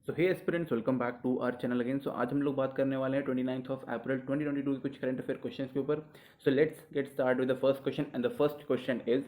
So hey aspirants, welcome back to our channel again. So आज हम लोग बात करने वाले हैं 29 ऑफ अप्रैल 2022 के कुछ करंट अफेयर क्वेश्चंस के ऊपर। So let's get start with the first question and the first question is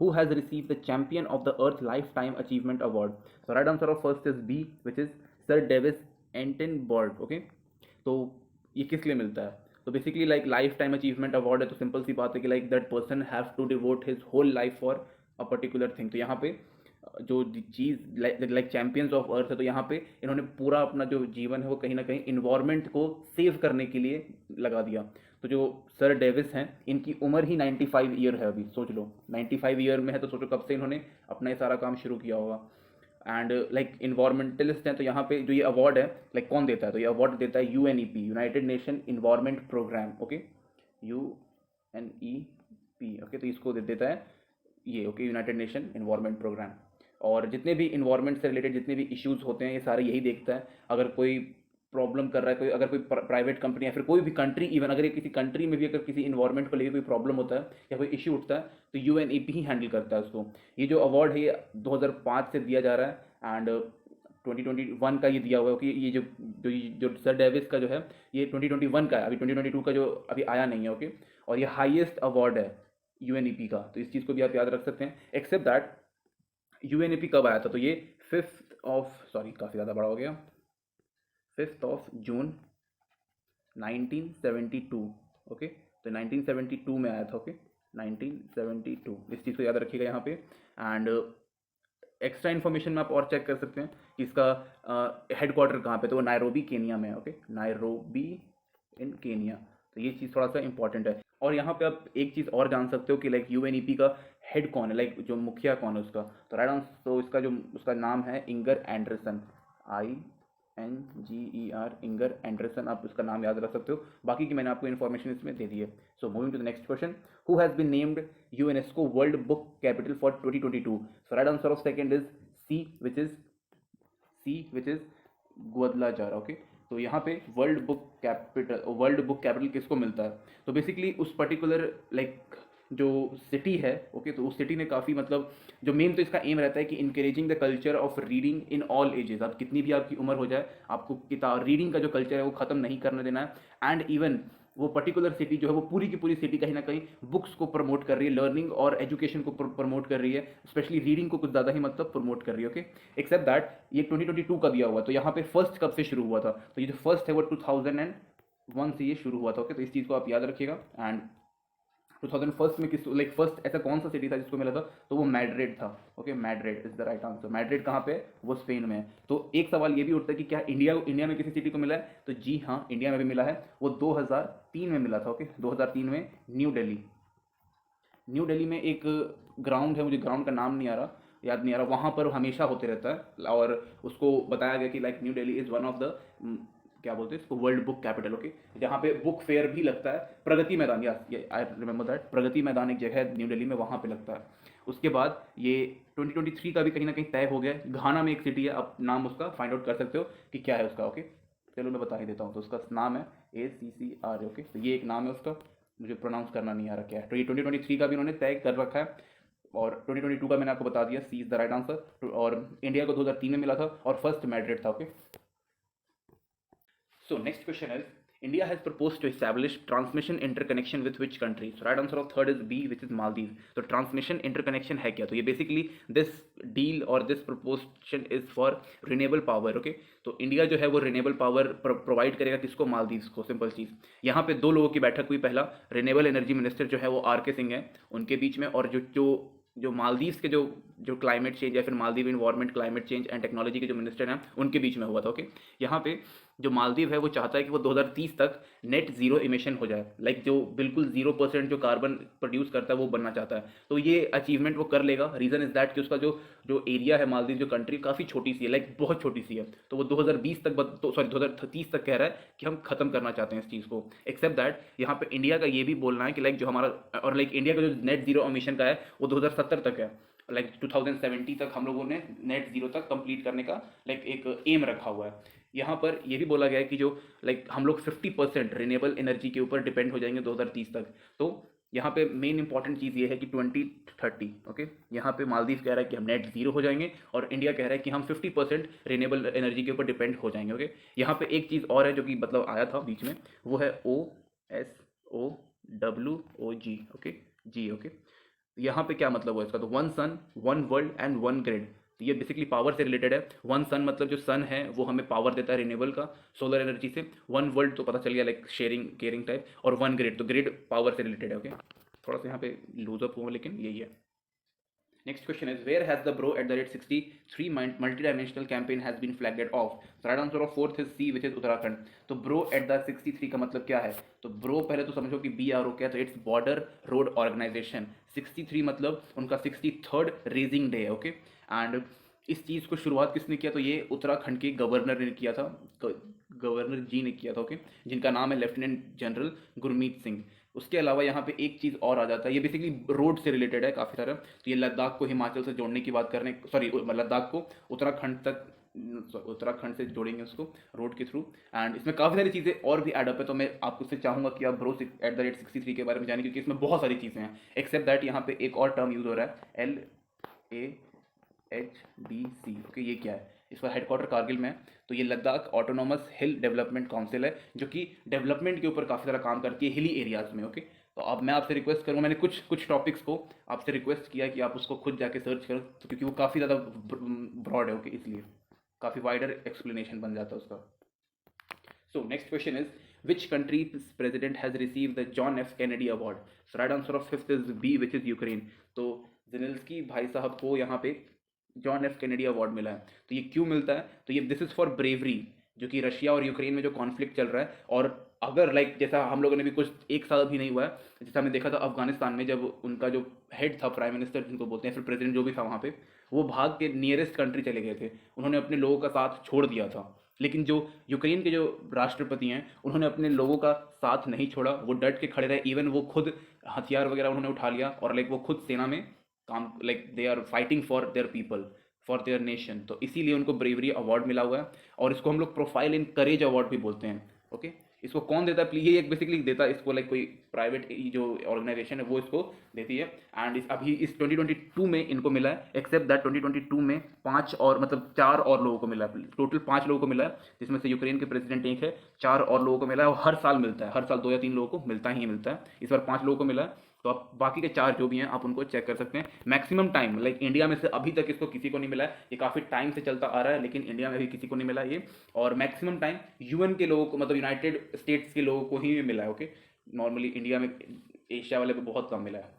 who has receive the champion of the earth lifetime achievement award. So right answer of first is B which is sir David Attenborough. Okay, तो ये किस लिए मिलता है? तो basically like lifetime achievement award है, तो simple सी बात है कि like that person have to devote his whole life for a particular thing. तो यहाँ पे जो चीज़ लाइक चैंपियंस ऑफ अर्थ है, तो यहाँ पे इन्होंने पूरा अपना जो जीवन है वो कहीं ना कहीं इन्वायरमेंट को सेव करने के लिए लगा दिया। तो जो सर डेविस हैं, इनकी उम्र ही 95 ईयर है अभी। सोच लो 95 ईयर में है, तो सोचो कब से इन्होंने अपना ये सारा काम शुरू किया होगा। एंड लाइक इन्वायरमेंटलिस्ट हैं, तो यहाँ पे जो ये अवार्ड है लाइक कौन देता है? तो ये अवार्ड देता है UNEP, united nation environment programme. Okay, UNEP. Okay, तो इसको दे देता है ये। Okay, united nation environment programme. और जितने भी इन्वायरमेंट से रिलेटेड जितने भी इश्यूज होते हैं, ये सारे यही देखता है। अगर कोई प्रॉब्लम कर रहा है, कोई अगर कोई प्राइवेट कंपनी या फिर कोई भी कंट्री, इवन अगर ये किसी कंट्री में भी अगर किसी इन्वायरमेंट को लेकर कोई प्रॉब्लम होता है या कोई इश्यू उठता है, तो यूएनईपी ही हैंडल करता है उसको। ये जो अवार्ड है ये 2005 से दिया जा रहा है एंड 2021 का ये दिया हुआ है। कि ये जो सर डेविस का जो है ये 2021 का है, अभी 2022 का जो अभी आया नहीं है। ओके, और ये हाईएस्ट अवार्ड है यूएनईपी का, तो इस चीज़ को भी आप याद रख सकते हैं। एक्सेप्ट दैट यूएनईपी कब आया था? तो ये 5 ऑफ जून 1972। ओके, तो 1972 में आया था। ओके, 1972, इस चीज़ को याद रखिएगा यहाँ पे। एंड एक्स्ट्रा इन्फॉर्मेशन में आप और चेक कर सकते हैं कि इसका हेडक्वार्टर कहाँ पे, तो वो नायरोबी केनिया में है। ओके, नायरोबी इन केनिया। तो ये चीज़ थोड़ा सा इंपॉर्टेंट है। और यहाँ पे आप एक चीज़ और जान सकते हो कि लाइक यूएनईपी का हेड कौन है, लाइक जो मुखिया कौन है उसका। तो राइट आंसर, तो इसका जो उसका नाम है Inger Anderson, INGER, Inger Anderson. आप उसका नाम याद रख सकते हो। बाकी की मैंने आपको इन्फॉर्मेशन इसमें दे दी है। So moving to the next question, who has been named UNESCO world book capital for 2022। So right answer of second is C which is Guadalajara. Okay, तो यहाँ पे वर्ल्ड बुक कैपिटल किसको मिलता है? तो बेसिकली उस पर्टिकुलर लाइक जो city है। ओके, तो उस सिटी ने काफ़ी मतलब जो मेन तो इसका एम रहता है कि encouraging the culture of reading in all ages. आप कितनी भी आपकी उम्र हो जाए, आपको किताब रीडिंग का जो कल्चर है वो ख़त्म नहीं करने देना है। एंड इवन वो पर्टिकुलर सिटी जो है वो पूरी की पूरी सिटी कहीं ना कहीं बुक्स को प्रमोट कर रही है, लर्निंग और एजुकेशन को प्रमोट कर रही है, स्पेशली रीडिंग को कुछ ज़्यादा ही मतलब प्रमोट कर रही है। ओके, एक्सेप्ट दैट ये 2022 का दिया हुआ, तो यहाँ पे फर्स्ट कब से शुरू हुआ था? तो ये जो फर्स्ट है वो 2001 से ये शुरू हुआ था। ओके, तो इस चीज़ को आप याद रखिएगा। एंड 2001 में किस लाइक फर्स्ट ऐसा कौन सा सिटी था जिसको मिला था? तो वो मैड्रिड था। Okay, Madrid is the right answer. Madrid कहाँ पे है? वो स्पेन में है। तो एक सवाल ये भी उठता है कि क्या इंडिया में किसी सिटी को मिला है? तो जी हाँ, इंडिया में भी मिला है। वो 2003 में मिला था। ओके, 2003 में न्यू दिल्ली में एक ग्राउंड है, मुझे ग्राउंड का नाम नहीं आ रहा, याद नहीं आ रहा, वहाँ पर हमेशा होते रहता है। और उसको बताया गया कि like new Delhi is one of the क्या बोलते हैं इसको, वर्ल्ड बुक कैपिटल। ओके, जहाँ पे बुक फेयर भी लगता है। Pragati Maidan, yes I remember that, Pragati Maidan एक जगह है न्यू दिल्ली में, वहाँ पे लगता है। उसके बाद ये 2023 का भी कहीं ना कहीं तय हो गया है। घाना में एक सिटी है, आप नाम उसका फाइंड आउट कर सकते हो कि क्या है उसका। ओके, चलो मैं बता ही देता हूँ। तो उसका नाम है ACCR। ओके, तो ये एक नाम है उसका, मुझे प्रोनाउंस करना नहीं आ रहा क्या है। तो ये 2023 का भी उन्होंने तय कर रखा है। और 2022 का मैंने आपको बता दिया, सी इज़ द राइट आंसर। और इंडिया को 2003 में मिला था और फर्स्ट मैड्रिड था। Okay, so next question is, India has proposed to establish transmission interconnection with which country? So right answer of third is B, which is Maldives. तो transmission interconnection है क्या? तो ये basically this deal or this proposition is for renewable power. Okay, तो India जो है वो renewable power provide करेगा किसको? मालदीव्स को। सिंपल चीज़, यहाँ पे दो लोगों की बैठक हुई। पहला रिन्यूएबल एनर्जी मिनिस्टर जो है वो RK सिंह है, उनके बीच में, और जो जो जो मालदीव्स के जो क्लाइमेट चेंज या फिर Maldives environment climate change and technology के जो मिनिस्टर हैं उनके बीच में हुआ था। ओके, यहाँ पे जो मालदीव है वो चाहता है कि वो 2030 तक नेट जीरो इमिशन हो जाए, लाइक जो बिल्कुल 0% जो कार्बन प्रोड्यूस करता है वो बनना चाहता है। तो ये अचीवमेंट वो कर लेगा। रीज़न इज़ दैट कि उसका जो जो एरिया है मालदीव, जो कंट्री काफ़ी छोटी सी है, लाइक बहुत छोटी सी है। तो वो 2020 तक 2030 तक कह रहा है कि हम खत्म करना चाहते हैं इस चीज़ को। एक्सेप्ट दैट यहाँ पे इंडिया का ये भी बोलना है कि लाइक जो हमारा और लाइक इंडिया का जो नेट जीरो इमिशन का है वो 2070 तक है। लाइक 2070 तक हम लोगों ने नेट जीरो तक कंप्लीट करने का लाइक एक एम रखा हुआ है। यहाँ पर ये भी बोला गया है कि जो लाइक हम लोग 50% रिन्यूएबल एनर्जी के ऊपर डिपेंड हो जाएंगे 2030 तक। तो यहाँ पे मेन इंपॉर्टेंट चीज़ ये है कि 2030, ओके, यहाँ पे मालदीव कह रहा है कि हम नेट जीरो हो जाएंगे और इंडिया कह रहा है कि हम 50% रिन्यूएबल एनर्जी के ऊपर डिपेंड हो जाएंगे, ओके। यहाँ पे एक चीज़ और है जो कि मतलब आया था बीच में, वो है OSOWOG, ओके, जी, ओके। यहाँ पे क्या मतलब हुआ इसका, तो one sun one world and one grid. तो ये बेसिकली पावर से रिलेटेड है। वन सन मतलब जो सन है वो हमें पावर देता है रिन्यूएबल का, सोलर एनर्जी से। वन वर्ल्ड तो पता चल गया, लाइक शेयरिंग केयरिंग टाइप। और वन ग्रिड, तो ग्रिड पावर से रिलेटेड है, ओके। थोड़ा सा यहाँ पे लूजअप हुआ लेकिन यही है। Next question is, where has the bro at the rate 63 multi-dimensional campaign has been flagged off? So right answer of fourth is C, which is Uttarakhand. तो bro at the 63 का मतलब क्या है, तो bro पहले तो समझो कि BRO क्या है, तो इट्स बॉर्डर रोड ऑर्गेनाइजेशन। 63 मतलब उनका 63rd रेजिंग डे है, ओके। एंड इस चीज़ को शुरुआत किसने किया, तो ये उत्तराखंड के गवर्नर ने किया था, गवर्नर जी ने किया था, ओके, जिनका नाम है लेफ्टिनेंट जनरल गुरमीत सिंह। उसके अलावा यहाँ पे एक चीज़ और आ जाता है, ये बेसिकली रोड से रिलेटेड है काफ़ी सारा। तो ये लद्दाख को हिमाचल से जोड़ने की बात करने, सॉरी, लद्दाख को उत्तराखंड तक, उत्तराखंड से जोड़ेंगे उसको रोड के थ्रू। एंड इसमें काफ़ी सारी चीज़ें और भी एडअप है, तो मैं आपको से चाहूँगा कि आप ब्रो एट द रेट 63 के बारे में जानें, क्योंकि इसमें बहुत सारी चीज़ें हैं। एक्सेप्ट दैट यहाँ पे एक और टर्म यूज़ हो रहा है, LAHDC, ओके। ये क्या है, इसका हेडक्वार्टर कारगिल में है। तो ये लद्दाख ऑटोनोमस हिल डेवलपमेंट काउंसिल है, जो कि डेवलपमेंट के ऊपर काफ़ी सारा काम करती है हिली एरियाज़ में, ओके। तो अब मैं आपसे रिक्वेस्ट करूँ, मैंने कुछ कुछ टॉपिक्स को आपसे रिक्वेस्ट किया कि आप उसको खुद जाके सर्च करो, तो क्योंकि वो काफ़ी ज़्यादा ब्रॉड है, ओके, इसलिए काफ़ी वाइडर एक्सप्लेनेशन बन जाता है उसका। So next question is, which country's president has received the John F. Kennedy Award? So right answer of fifth is B, which is Ukraine. तो जेलेंस्की भाई साहब को यहाँ पे जॉन एफ कैनेडी अवार्ड मिला है। तो ये क्यों मिलता है, तो ये दिस इज फॉर ब्रेवरी, जो कि रशिया और यूक्रेन में जो कॉन्फ्लिक्ट चल रहा है। और अगर लाइक जैसा हम लोगों ने भी कुछ एक साल भी नहीं हुआ है, जैसा हमने देखा था अफगानिस्तान में, जब उनका जो हेड था, प्राइम मिनिस्टर जिनको बोलते हैं, फिर प्रेसिडेंट जो भी था वहाँ पे, वो भाग के नियरेस्ट कंट्री चले गए थे, उन्होंने अपने लोगों का साथ छोड़ दिया था। लेकिन जो यूक्रेन के जो राष्ट्रपति हैं, उन्होंने अपने लोगों का साथ नहीं छोड़ा, वो डट के खड़े रहे। इवन वो खुद हथियार वगैरह उन्होंने उठा लिया और लाइक वो खुद सेना में काम, like they are fighting for their people, for their nation. तो इसीलिए उनको ब्रेवरी अवार्ड मिला हुआ है, और इसको हम लोग प्रोफाइल इन करेज अवार्ड भी बोलते हैं, ओके। इसको कौन देता है, ये एक बेसिकली देता है इसको, लाइक कोई प्राइवेट जो ऑर्गेनाइजेशन है वो इसको देती है। एंड अभी इस 2022 में इनको मिला है। एक्सेप्ट दैट 2022 में 5 और, मतलब 4 और लोगों को मिला है, टोटल 5 लोगों को मिला है, जिसमें से यूक्रेन के प्रेसिडेंट एक है, 4 और लोगों को मिला है। और हर साल मिलता है, हर साल 2 या 3 लोगों को मिलता ही मिलता है। इस बार 5 लोगों को मिला है। तो आप बाकी के 4 जो भी हैं आप उनको चेक कर सकते हैं। मैक्सिमम टाइम, लाइक इंडिया में से अभी तक इसको किसी को नहीं मिला है, ये काफ़ी टाइम से चलता आ रहा है, लेकिन इंडिया में भी किसी को नहीं मिला ये। और मैक्सिमम टाइम यूएन के लोगों को, मतलब यूनाइटेड स्टेट्स के लोगों को ही मिला है, ओके। नॉर्मली इंडिया में, एशिया वाले को बहुत कम मिला है।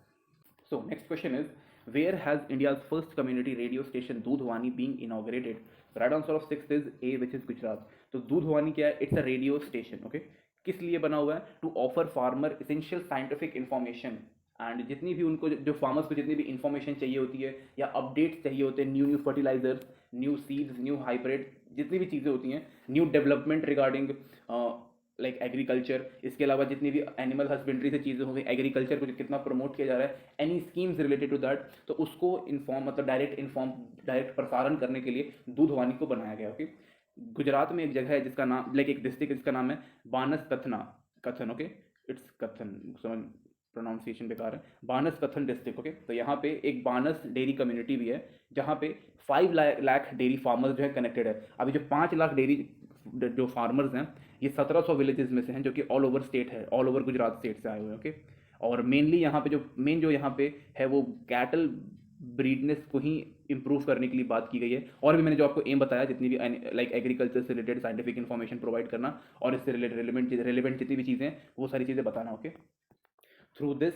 So next question is, where has India's first community radio station Dudhwani being inaugurated? So right answer of sixth is A, which is Gujarat. तो दूधवानी क्या है, it's a radio station, okay. किस लिए बना हुआ है, to offer farmer essential scientific information. And जितनी भी उनको, जो फार्मर्स को जितनी भी इन्फॉर्मेशन चाहिए होती है या अपडेट्स चाहिए होते हैं, new new fertilizers, new seeds, new hybrid, जितनी भी चीज़ें होती हैं, new development regarding like agriculture, इसके अलावा जितनी भी एनिमल हस्बेंड्री से चीज़ें हो गई, एग्रीकल्चर को कितना प्रमोट किया जा रहा है, any schemes related to that, तो उसको इन्फॉर्म, मतलब डायरेक्ट प्रसारण करने के लिए दूधवानी को बनाया गया, ओके। गुजरात में एक जगह है जिसका नाम, लाइक एक डिस्ट्रिक्ट जिसका नाम है बानस कथन, ओके। इट्स कथन, समझ प्रोनाउंसिएशन बेकार है, बानस कथन डिस्ट्रिक्ट, ओके। तो यहाँ पे एक बानस डेयरी कम्युनिटी भी है, जहाँ पे 5 लाख डेयरी फार्मर्स जो है कनेक्टेड है। अभी जो 5 लाख डेयरी जो फार्मर्स हैं, ये 1700 विलेजेस में से हैं, जो कि ऑल ओवर स्टेट है, ऑल ओवर गुजरात स्टेट से आए हुए हैं, ओके। और मेनली यहाँ पे जो यहाँ पे है वो कैटल ब्रीडनेस को ही इंप्रूव करने के लिए बात की गई है। और भी मैंने जो आपको एम बताया, जितनी भी लाइक एग्रीकल्चर से रिलेटेड साइंटिफिक इन्फॉर्मेशन प्रोवाइड करना, और इससे रिलेटेड रेलिवेंट जितनी भी चीज़ें, वो सारी चीज़ें बताना, ओके। थ्रू दिस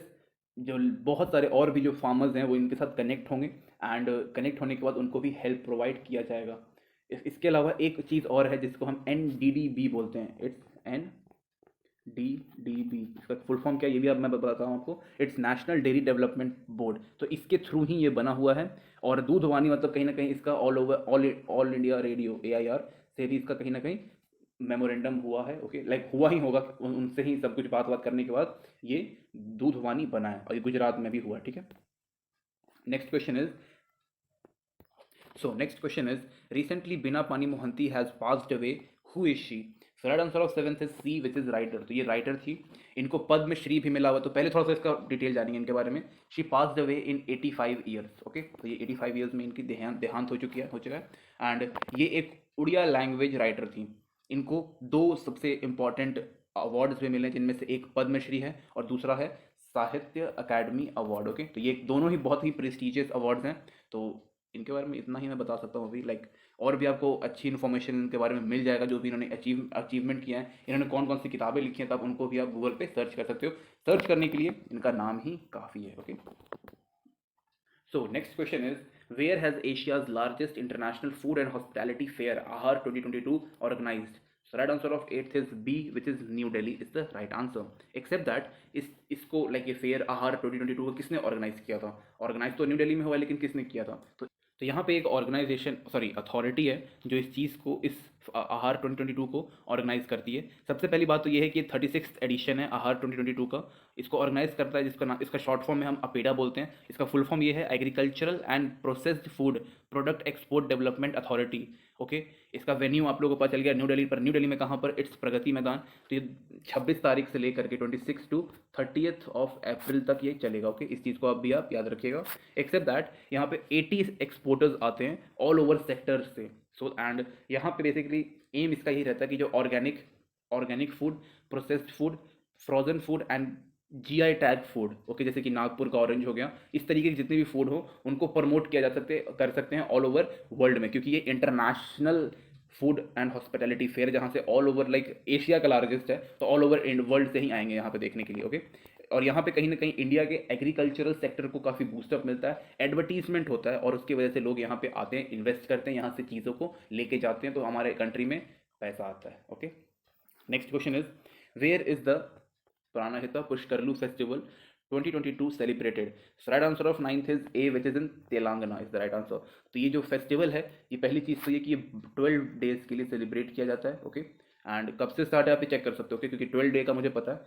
जो बहुत सारे और भी जो फार्मर्स हैं वो इनके साथ कनेक्ट होंगे, एंड कनेक्ट होने के बाद उनको भी हेल्प प्रोवाइड किया जाएगा। इसके अलावा एक चीज़ और है जिसको हम NDDB बोलते हैं, इट्स NDDB। इसका फुल फॉर्म क्या है ये भी अब मैं बताता हूँ आपको, it's national dairy development board. तो इसके थ्रू ही ये बना हुआ है। और दूधवानी मतलब कहीं ना कहीं इसका ऑल इंडिया रेडियो AIR से भी इसका कहीं ना कहीं मेमोरेंडम हुआ है, ओके। लाइक हुआ ही होगा, उनसे ही सब कुछ बात करने के बाद ये दूधवानी बना है, और ये गुजरात में भी हुआ, ठीक है। Next question is, So next question is, recently Bina Pani Mohanty has passed away. Who is she? So right answer of seventh is C which is writer. तो ये राइटर थी, इनको पद्मश्री भी मिला हुआ। तो पहले थोड़ा सा इसका डिटेल जानेंगे इनके बारे में। She passed away in 85 years. Okay, तो ये 85 ईयर्स में इनकी देहांत हो चुका है। एंड ये एक उड़िया लैंग्वेज राइटर थी। इनको दो सबसे इंपॉर्टेंट अवार्ड्स भी मिले, जिनमें से एक पद्मश्री है और दूसरा है साहित्य अकादमी अवार्ड। ओके, तो ये दोनों ही बहुत ही प्रेस्टिजियस अवार्ड्स हैं। तो इनके बारे में इतना ही मैं बता सकता हूँ अभी। लाइक और भी आपको अच्छी इन्फॉर्मेशन इनके बारे में मिल जाएगा, जो भी इन्होंने अचीवमेंट किया है, इन्होंने कौन कौन सी किताबें लिखी हैं, तब उनको भी आप गूगल पे सर्च कर सकते हो। सर्च करने के लिए इनका नाम ही काफ़ी है। Okay, so next question is where has Asia's largest international food and hospitality fair Aahar 2022 organised. So right answer of eighth is B, which is New Delhi is the right answer. Except that इसको like ये fair Aahar 2022 को किसने organise किया था? Organise तो new Delhi में हुआ, लेकिन किसने किया था? तो यहाँ पे एक ऑर्गेनाइजेशन अथॉरिटी है जो इस चीज़ को, इस आहार 2022 को ऑर्गेनाइज करती है। सबसे पहली बात तो ये है कि 36th एडिशन है आहार 2022 का। इसको ऑर्गेनाइज करता है जिसका नाम, इसका शॉर्ट फॉर्म में हम अपेडा बोलते हैं। इसका फुल फॉर्म ये है agricultural and processed food product export development authority. Okay, इसका वेन्यू आप लोगों को पता चल गया न्यू दिल्ली पर। न्यू दिल्ली में कहाँ पर? इट्स प्रगति मैदान। तो ये 26 तारीख से लेकर के 26 टू 30th ऑफ अप्रैल तक ये चलेगा। ओके, इस चीज़ को आप भी आप याद रखिएगा। एक्सेप्ट दैट यहाँ पे 80 एक्सपोर्टर्स आते हैं ऑल ओवर सेक्टर से। सो एंड यहाँ पे बेसिकली एम इसका यही रहता है कि जो organic food, processed food, frozen food and GI tag food, okay, जैसे कि नागपुर का ऑरेंज हो गया, इस तरीके के जितने भी फूड हो उनको प्रमोट किया कर सकते हैं ऑल ओवर वर्ल्ड में, क्योंकि ये international food and hospitality fair जहाँ से ऑल ओवर लाइक एशिया का लार्जेस्ट है, तो ऑल ओवर वर्ल्ड से ही आएंगे यहाँ पे देखने के लिए। ओके, और यहाँ पे कहीं ना कहीं इंडिया के एग्रीकल्चरल सेक्टर को काफ़ी बूस्टअप मिलता है, एडवर्टीजमेंट होता है, और उसकी वजह से लोग यहाँ पे आते हैं, इन्वेस्ट करते हैं, यहाँ से चीज़ों को लेके जाते हैं, तो हमारे कंट्री में पैसा आता है। Okay, next question is where is the Pranahita Pushkaralu festival 2022 celebrated. Right answer of ninth is A which is in Telangana is the right answer. तो ये जो फेस्टिवल है, ये पहली चीज़ तो ये कि ये 12 डेज के लिए सेलिब्रेट किया जाता है। ओके, एंड कब से स्टार्ट है आप चेक कर सकते हो, क्योंकि 12 डे का मुझे पता है,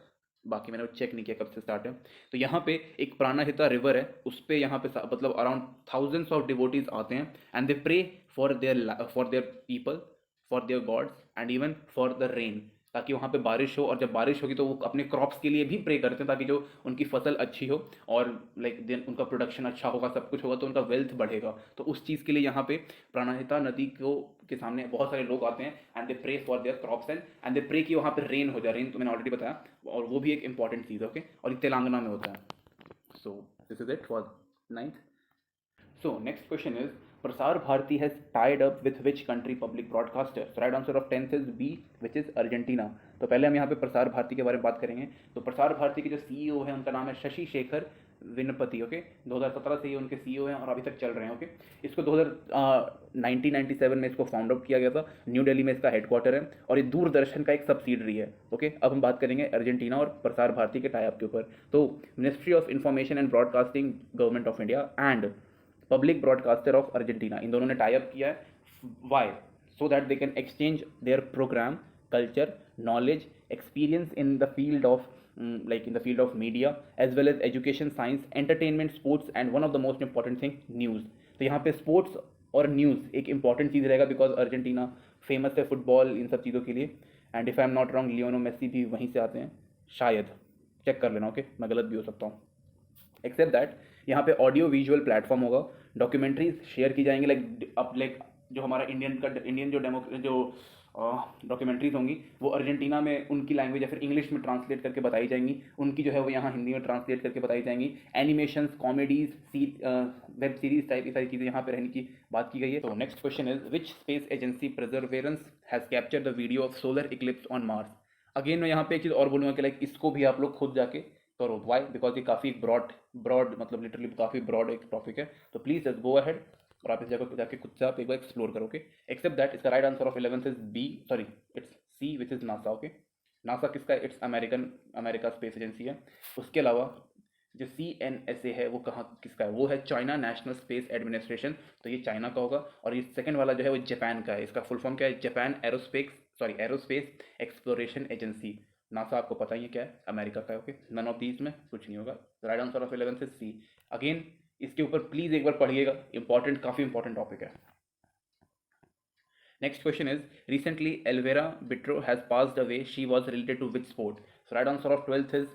बाकी मैंने चेक नहीं किया कब से स्टार्ट है। तो यहाँ पे एक प्राणहिता रिवर है, उस पर यहाँ पे मतलब अराउंड थाउजेंड्स ऑफ डिवोटीज आते हैं and they pray for their people, for their gods and even for the rain, ताकि वहाँ पे बारिश हो। और जब बारिश होगी तो वो अपने क्रॉप्स के लिए भी प्रे करते हैं, ताकि जो उनकी फसल अच्छी हो और लाइक देन उनका प्रोडक्शन अच्छा होगा, सब कुछ होगा, तो उनका वेल्थ बढ़ेगा। तो उस चीज़ के लिए यहाँ पे प्राणहिता नदी को के सामने बहुत सारे लोग आते हैं and they pray for their crops and they pray कि वहाँ पे रेन हो जाए। रेन तो मैंने ऑलरेडी बताया, और वो भी एक इंपॉर्टेंट चीज़ है। ओके, और ये तेलंगाना में होता है। So this is it for 9th। So next question is Prasar Bharati has tied up with which country public broadcaster? So right answer of 10th is B, which is Argentina. तो पहले हम यहाँ पे प्रसार भारती के बारे में बात करेंगे। तो प्रसार भारती के जो सीईओ है उनका नाम है शशि शेखर वेम्पति। ओके, 2017 से ये उनके सीईओ हैं और अभी तक चल रहे हैं। ओके, इसको 1997 में इसको फाउंड आउट किया गया था। न्यू दिल्ली में इसका हेडक्वार्टर है और ये दूरदर्शन का एक सब्सिडरी है। ओके, अब हम बात करेंगे अर्जेंटीना और प्रसार भारती के टाई अप के ऊपर। तो ministry of information and broadcasting, government of India and public broadcaster of Argentina, इन दोनों ने टाई अप किया है। Why? So that they can exchange their programme, culture, knowledge, experience in the field of like in the field of media as well as education, science, entertainment, sports and one of the most important thing news। तो यहाँ पे sports और news एक important चीज़ रहेगा, because Argentina famous है football इन सब चीज़ों के लिए। And if I am not wrong Lionel Messi भी वहीं से आते हैं शायद, चेक कर लेना। ओके, मैं गलत भी हो सकता हूँ। एक्सेप्ट दैट यहाँ पे ऑडियो विजुअल प्लेटफॉर्म होगा, डॉक्यूमेंट्रीज शेयर की जाएंगी, लाइक जो हमारा इंडियन जो डॉक्यूमेंट्रीज होंगी वो अर्जेंटीना में उनकी लैंग्वेज या फिर इंग्लिश में ट्रांसलेट करके बताई जाएंगी, उनकी जो है वो यहाँ हिंदी में ट्रांसलेट करके बताई जाएंगी। Animations, comedies, web series type की सारी चीज़ें यहाँ पे रहने की बात की गई है। तो next question is which space agency Perseverance has captured the video of solar Eclipse on Mars. Again मैं यहाँ पे एक चीज़ और बोलूँगा कि लाइक इसको भी आप लोग खुद जाके करो। वाई? बिकॉज ये काफ़ी ब्रॉड मतलब लिटरली काफ़ी ब्रॉड एक टॉपिक है। तो प्लीज़ जस्ट गो अहेड और आप इस जगह पे जाके खुद से आप एक बार एक्सप्लोर करोगे। एक्सेप्ट दैट इसका right answer of 11th is B, sorry it's C, which is NASA. Okay, NASA किसका? इट्स अमेरिका स्पेस एजेंसी है। उसके अलावा जो CNSA है वो कहाँ किसका है? वो है चाइना नेशनल स्पेस एडमिनिस्ट्रेशन, तो ये चाइना का होगा। और ये सेकंड वाला जो है वो जापान का है। इसका फुल फॉर्म क्या है? Japan aerospace exploration agency. NASA आपको पता ही है क्या है, अमेरिका का है। ओके, नन ऑफ दीज में कुछ नहीं होगा। Right answer of 11th is C. Again इसके ऊपर प्लीज़ एक बार पढ़िएगा, इंपॉर्टेंट, काफ़ी इंपॉर्टेंट टॉपिक है। Next question is, recently Elvira Bitro has passed away. She was related to which sport? So right answer of 12th is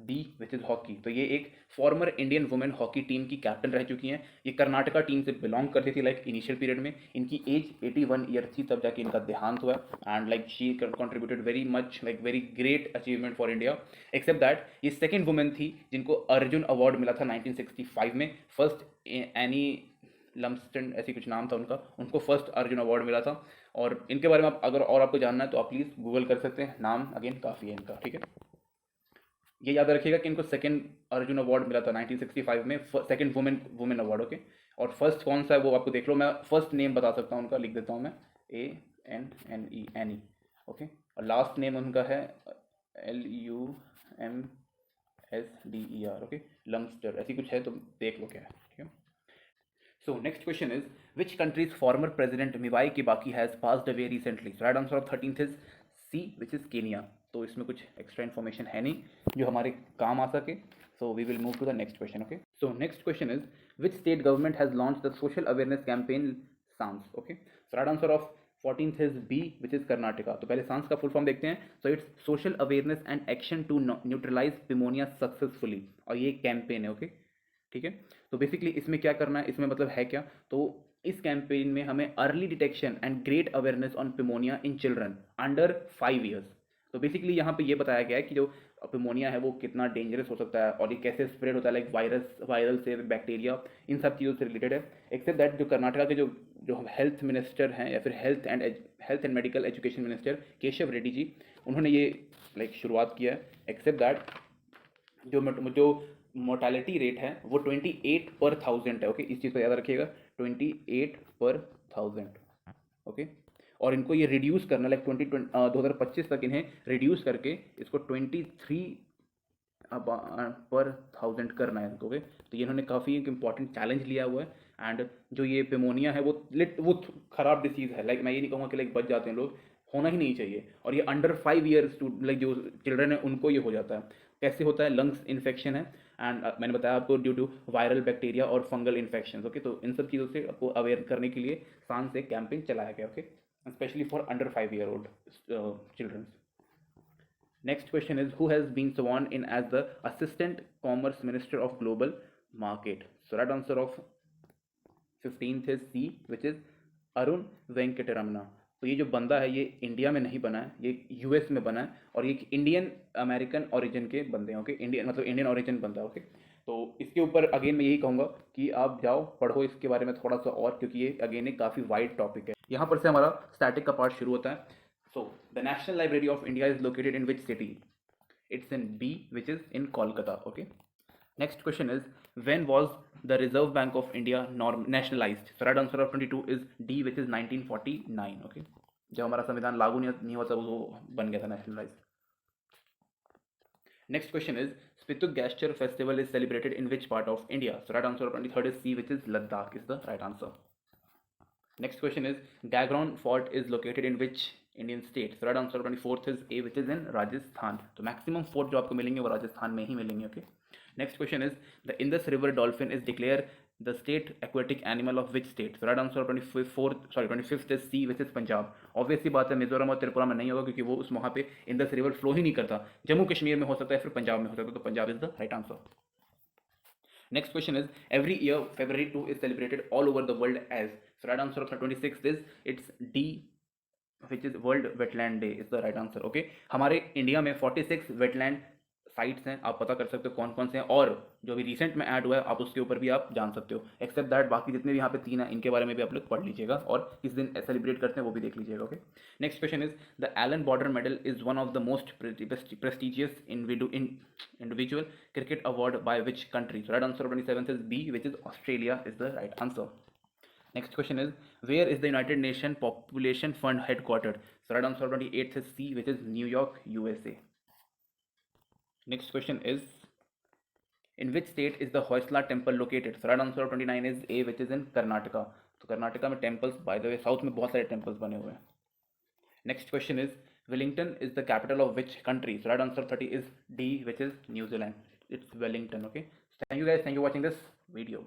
B, which is hockey. तो ये एक former Indian women hockey team की captain रह चुकी हैं. ये Karnataka team से belong करती थी लाइक इनिशियल पीरियड में. इनकी एज 81 ईयर थी तब जाके इनका देहांत हुआ. And like she contributed very much, like very great achievement for India. Except that ये सेकेंड वुमेन थी जिनको अर्जुन अवार्ड मिला था 1965 में. फर्स्ट एनी लम्स्टन ऐसी कुछ नाम था उनका, उनको फर्स्ट अर्जुन अवार्ड मिला था. और इनके बारे में आप अगर और आपको जानना है तो आप प्लीज़ गूगल कर सकते हैं. नाम अगेन काफ़ी है इनका, ठीक है. ये याद रखिएगा कि इनको सेकंड अर्जुन अवार्ड मिला था 1965 में, सेकंड वुमेन अवार्ड. ओके. और फर्स्ट कौन सा है वो आपको देख लो. मैं फर्स्ट नेम बता सकता हूँ उनका, लिख देता हूँ मैं, ANNE एनी. ओके. और लास्ट नेम उनका है LUMSDER. ओके. लम्स्टर ऐसी कुछ है तो देख लो क्या है, ठीक है. So next question is, which country's former president Mwai Kibaki has passed away recently? So right answer of 13th is C, which is Kenya. तो इसमें कुछ एक्स्ट्रा इन्फॉर्मेशन है नहीं जो हमारे काम आ सके. So we will move to the next question. Okay. So next question is, which state government has launched the social awareness campaign SANS? Okay. So right answer of 14th is B, which is Karnataka. तो पहले SANS का full form देखते हैं. So it's social awareness and action to neutralize pneumonia successfully. और ये campaign है. Okay. ठीक है. तो बेसिकली इसमें क्या करना है, इसमें मतलब है क्या, तो इस कैंपेन में हमें early detection and great awareness on pneumonia in children under 5 years. तो बेसिकली यहाँ पे ये बताया गया है कि जो पिमोनिया है वो कितना डेंजरस हो सकता है और ये कैसे स्प्रेड होता है, लाइक वायरल से, बैक्टीरिया, इन सब चीज़ों से रिलेटेड है. एक्सेप्ट दैट जो कर्नाटका के जो हेल्थ मिनिस्टर हैं या फिर health and medical education minister Keshav Reddy ji, उन्होंने ये लाइक शुरुआत किया है. एक्सेप्ट दैट जो मोर्टेलिटी रेट है वो 28 पर 1000 है. ओके. इस चीज़ को याद रखिएगा, 28 पर 1000. ओके. और इनको ये रिड्यूस करना, लाइक 2025 तक इन्हें रिड्यूस करके इसको 23 पर 1000 करना है. ओके. तो ये इन्होंने काफ़ी एक इंपॉर्टेंट चैलेंज लिया हुआ है. एंड जो ये पेमोनिया है वो ख़राब डिसीज़ है. लाइक मैं ये नहीं कहूँगा कि लाइक बच जाते हैं लोग, होना ही नहीं चाहिए. और ये अंडर 5 ईयर्स लाइक जो चिल्ड्रन है उनको ये हो जाता है. कैसे होता है? लंग्स इन्फेक्शन है. एंड मैंने बताया आपको ड्यू टू वायरल बैक्टीरिया और फंगल इन्फेक्शन. ओके. तो इन सब चीज़ों से आपको अवेयर करने के लिए सांस एक कैंपेन चलाया गया. Okay. Specially for under 5 year old children. Next question is, who has been sworn in as the Assistant Commerce Minister of Global Market? So right answer of 15th is C, which is Arun Venkataramana. तो ये जो बंदा है ये India में नहीं बना है, ये यूएस में बना है. और ये इंडियन अमेरिकन ओरिजिन के बंदे हैं. ओके. इंडियन मतलब इंडियन ओरिजिन बंदा है. ओके. तो इसके ऊपर अगेन मैं यही कहूँगा कि आप जाओ पढ़ो इसके बारे में थोड़ा सा और, क्योंकि ये अगेन एक काफ़ी वाइड टॉपिक है. यहाँ पर से हमारा स्टैटिक का पार्ट शुरू होता है. So, the National Library of India is located in which city? It's in B, which is in Kolkata. Okay. Next question is, when was the Reserve Bank of India nationalized? So, right answer of 22 is D, which is 1949. Okay. जब हमारा संविधान लागू नहीं हुआ तब वो बन गया था nationalized. Next question is, Spituk Gasher festival is celebrated in which part of India? So, right answer of 23rd is C, which is Ladakh is the right answer. Next question is, Gagron Fort is located in which Indian state? So right answer 24th is A, which is in Rajasthan. तो maximum fort जो आपको मिलेंगे वो राजस्थान में ही मिलेंगे. Okay. Next question is, the Indus river dolphin is declare the state aquatic animal of which state? So right answer 25th is C, which is Punjab. Obviously बात है मिजोरम और त्रिपुरा में नहीं होगा क्योंकि वो उस वहाँ पे इंडस रिवर फ्लो ही नहीं करता. जम्मू कश्मीर में हो सकता है, फिर पंजाब में हो सकता है. तो Punjab is the right answer. Next question is, every year February 2 is celebrated all over the world as? So right answer of 26th is it's D, which is World Wetland Day is the right answer. Okay. हमारे India में 46 wetland sites हैं. आप पता कर सकते हो कौन कौन से हैं, और जो भी रिसेंट में ऐड हुआ है आप उसके ऊपर भी आप जान सकते हो. एक्सेप्ट दैट बाकी जितने भी यहाँ पे 3 हैं इनके बारे में भी आप लोग पढ़ लीजिएगा और किस दिन सेलिब्रेट करते हैं वो भी देख लीजिएगा. Okay. Next question is, the Allan Border medal is one of the most prestigious individual cricket award by which country? So right answer 27th is B, which is Australia is the right answer. Next question is, where is the United Nations Population Fund headquartered? So right answer 28th is C, which is New York, USA. Next question is, in which state is the Hoysala temple located? So right answer 29 is A, which is in Karnataka. तो कर्नाटका में temples, by the way south में बहुत सारे temples बने हुए हैं. Next question is, Wellington is the capital of which country? So right answer 30 is D, which is New Zealand. It's Wellington. Okay. So thank you guys. Thank you for watching this video.